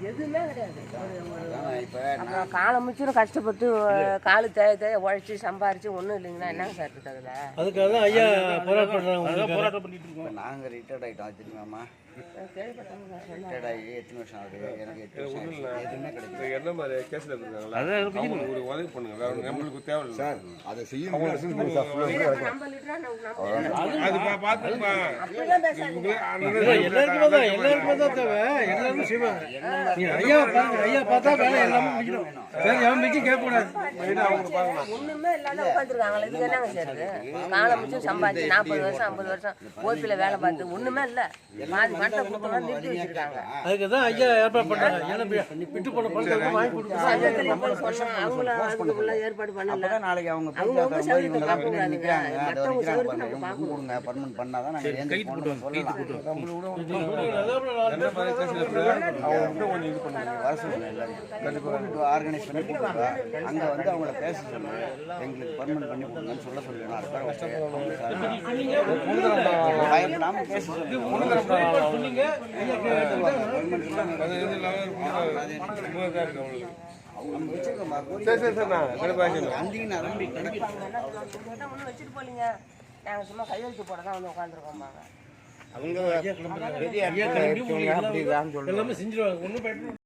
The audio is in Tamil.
எதுவுமே கிடையாது. அப்புறம் காலம் முச்சும் கஷ்டப்பட்டு காலு தேய உழைச்சி சம்பாரிச்சு ஒன்றும் இல்லைங்கன்னா என்னங்க சார் இருக்குது அதில்? அதுக்காக தான் ஐயா போராட்டம் பண்ணிட்டு இருக்கோம். நாங்கள் ரிட்டையர்ட் ஆகிட்டோம் தெரியுமாம்மா. ரிட்டையர்ட் ஆகி எத்தனை வருஷம் ஆகுது? எனக்கு 8 வருஷம் எதுவுமே கிடைக்கும். என்ன மாதிரி கேஸில் இருக்காங்களா ஒரு உதவி பண்ணுங்க, நம்மளுக்கு தேவை சார். அதை செய்யும் எல்லாருக்குமே தான் தேவை. எல்லாரும் செய்வாங்க. ஐயா பாருங்க, ஐயா பார்த்தா வேலை எல்லாமே முடிக்கணும். சரி, அவன் மிச்சம் கேட்கக்கூடாது. ஒண்ணுமே இல்லாத உட்காந்துருக்காங்களே, இதுக்கு என்னங்க செய்யுது? காலம் முச்சும் சம்பாதிச்சு 40 வருஷம் 50 வருஷம் ஓய்வில் வேலை பார்த்து ஒண்ணுமே இல்லை. பாதி பணத்தை கொடுத்தோம்னா நிறுத்தி வச்சிருக்காங்க. அதுக்கு தான் ஐயா ஏற்பாடு பண்றாங்க. ஏன்னா விட்டு போன பணத்தை வாங்கி கொடுத்து அவங்கள அதுக்குள்ள ஏற்பாடு பண்ணல. நாளைக்கு அவங்க பர்மனன்ட் பண்ணாதான் ஆர்கனைஸ் பண்ணி கொடுக்குறா. அங்கே வந்து அவங்கள பேச சொல்லி எங்களுக்கு பர்மனன்ட் பண்ணி கொடுங்கன்னு சொல்ல சொல்லுவேன். நாம பேச நாங்கள் சும்மா கையெழுத்து போட தான் வந்து உட்காந்துருக்கோம். அவங்க எல்லாமே செஞ்சிருவாங்க. ஒன்றும்